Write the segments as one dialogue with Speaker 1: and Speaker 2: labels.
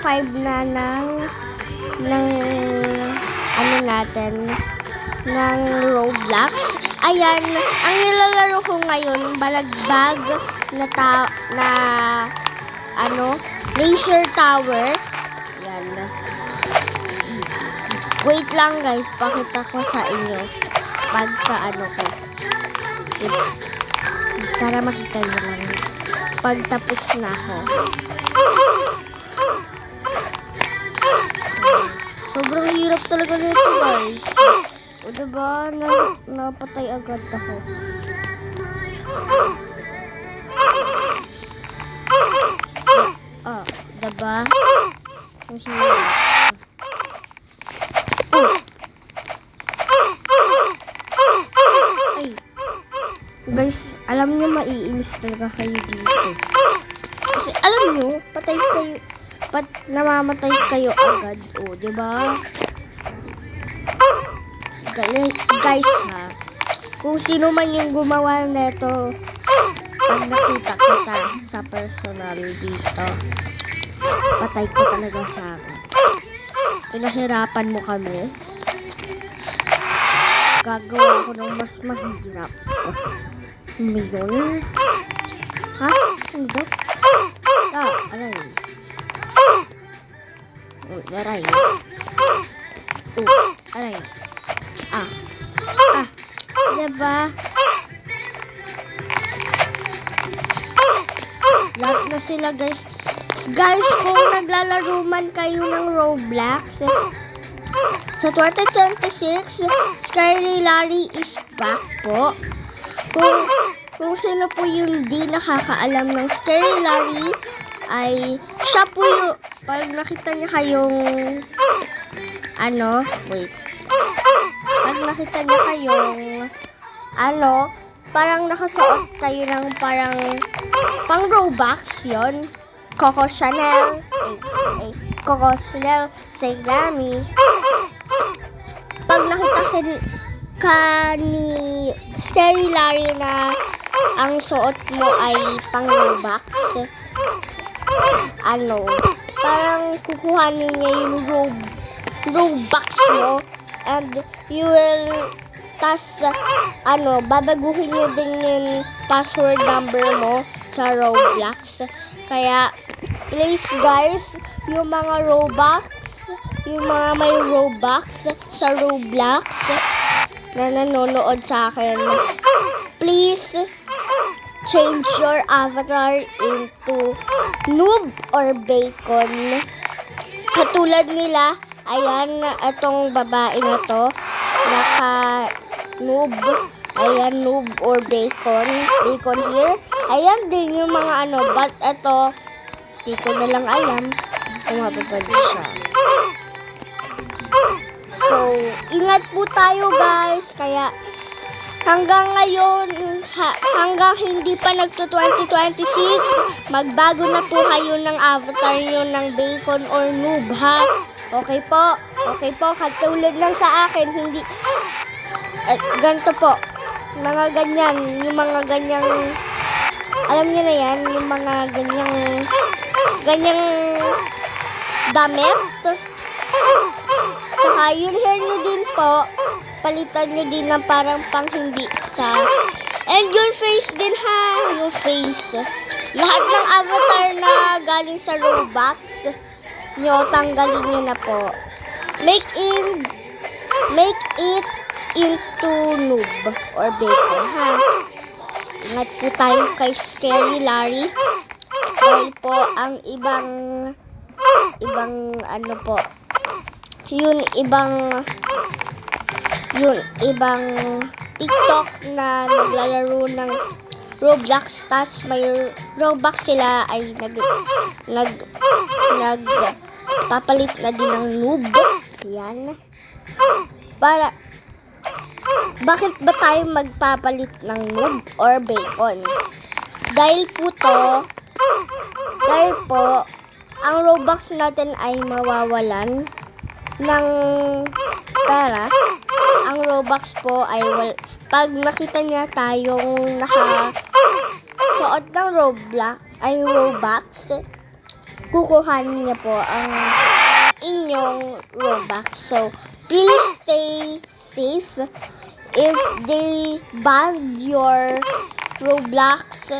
Speaker 1: 5 na ng ano natin, ng Roblox. Ayan, ang nilalaro ko ngayon, balagbag na laser tower. Ayan. Wait lang guys, pakita ko sa inyo pagka ko. Para makita nyo lang. Pagtapos na ako. Sobrang hirap talaga nito guys. O diba, napatay agad ako. Diba? Ang hirap. Ay. Guys, alam nyo maiinis talaga kayo dito. Kasi alam nyo, patay kayo. Namamatay kayo agad. O, diba? Guys ha, kung sino man yung gumawa nito, pag nakita kita sa personal dito, patay ko talaga sa akin. Pinahirapan mo kami, gagawa ko ng mas mahirap. Yun? Ha? Ano? Aray. Aray. Aray. Diba? Lahat na sila guys. Guys, kung naglalaro man kayo ng Roblox, sa 2026, Scary Larry is back po. Kung sino po yung di nakakaalam ng Scary Larry, ay siya po yung, pag nakita niya kayong, pag nakita niya kayong, parang nakasuot kayo ng parang pang Robux yun. Coco Chanel, Coco Chanel, Segami. Pag nakita ka ni Scary Larry na ang suot mo ay pang Robux, parang kukuhanin niya yung Robux mo and you will babaguhin niyo din yung password number mo sa Roblox. Kaya please guys, yung mga may Robux sa Roblox na nanonood sa akin, please change your avatar into noob or bacon. Katulad nila, ayan, itong babae na to, noob. Ayan, noob or bacon. Bacon here. Ayan din yung mga but ito, di ko na lang alam kung mababad siya. So, ingat po tayo guys. Kaya, hanggang ngayon, hanggang hindi pa nagto-2026, magbago na po kayo ng avatar nyo ng bacon or noob, ha? Okay po? Okay po, katulad lang sa akin, hindi, ganito po, mga ganyan, yung mga ganyang, alam niyo na yan, yung mga ganyang damit. Saka yung hair nyo din po, palitan nyo din ng parang pang hindi sa, and your face din ha, yung face. Lahat ng avatar na galing sa Robux, nyo, tanggalin nyo na po. Make it into noob or bacon, ha? Ingat po tayo kay Scary Larry. Dahil po, ang ibang TikTok na naglalaro ng Roblox, tas may Robux sila ay nagpapalit na din ng noob. Yan. Bakit ba tayo magpapalit ng noob or bacon? Dahil po, ang Robux natin ay mawawalan ng pera. Ang Robux po ay pag nakita niya tayong nakasuot ng Robux, kukuhanin niya po ang inyong Robux. So, please stay safe. If they ban your Roblox,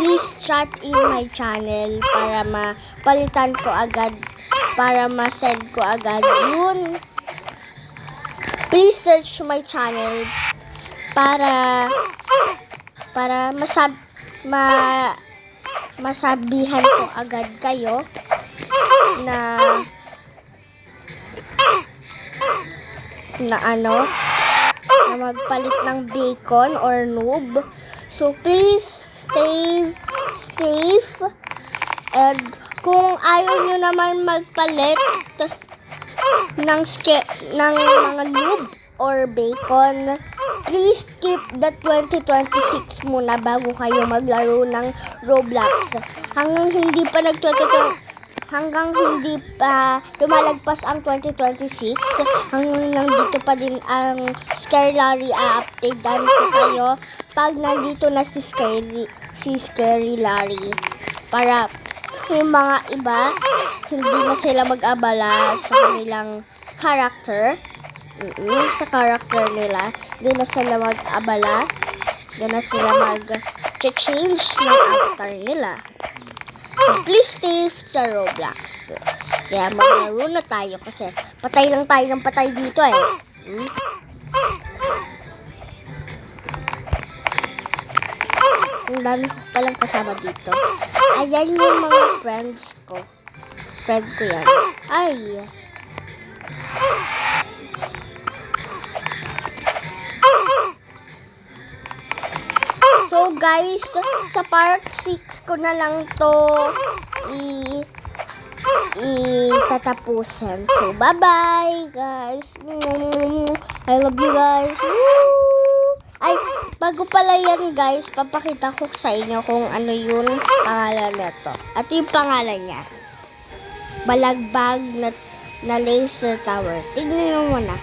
Speaker 1: please chat in my channel para mapalitan ko agad, para ma-send ko agad yun. Please search my channel para masabihan ko agad kayo na magpalit ng bacon or noob. So please stay safe, and kung ayaw nyo naman magpalit ng mga noob or bacon, please skip the 2026 muna bago kayo maglaro ng Roblox. Hanggang hindi pa lumalagpas ang 2026, hanggang nandito pa din ang Scary Larry, a-updatean ko kayo pag nandito na si Scary Larry. Para yung mga iba, hindi na sila mag-abala sa kanilang character. Sa character nila, hindi na sila mag-abala. Hindi na sila mag-change ng avatar nila. So, please stay sa Roblox. Kaya maglaro na tayo kasi patay lang tayo ng patay dito eh. Ang dami ko palang kasama dito. Ayan yung mga friends ko. Friend ko yan. Ay. So guys, sa part 6 ko na lang to tatapusin. So bye-bye guys. I love you guys. Ay, bago pala yan guys, papakita ko sa inyo kung ano yung pangalan nito. At yung pangalan niya, Balagbag na laser tower. Tignan mo muna.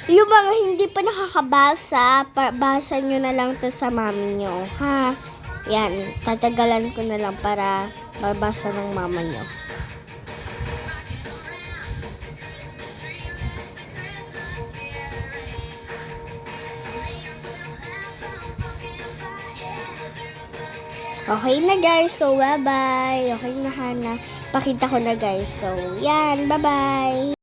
Speaker 1: Yung mga hindi pa nakakabasa, basa nyo na lang to sa mami nyo, ha? Yan, tatagalan ko na lang para babasa ng mama nyo. Okay na guys, so bye-bye. Okay na, Hana. Pakita ko na guys. So, yan, bye-bye.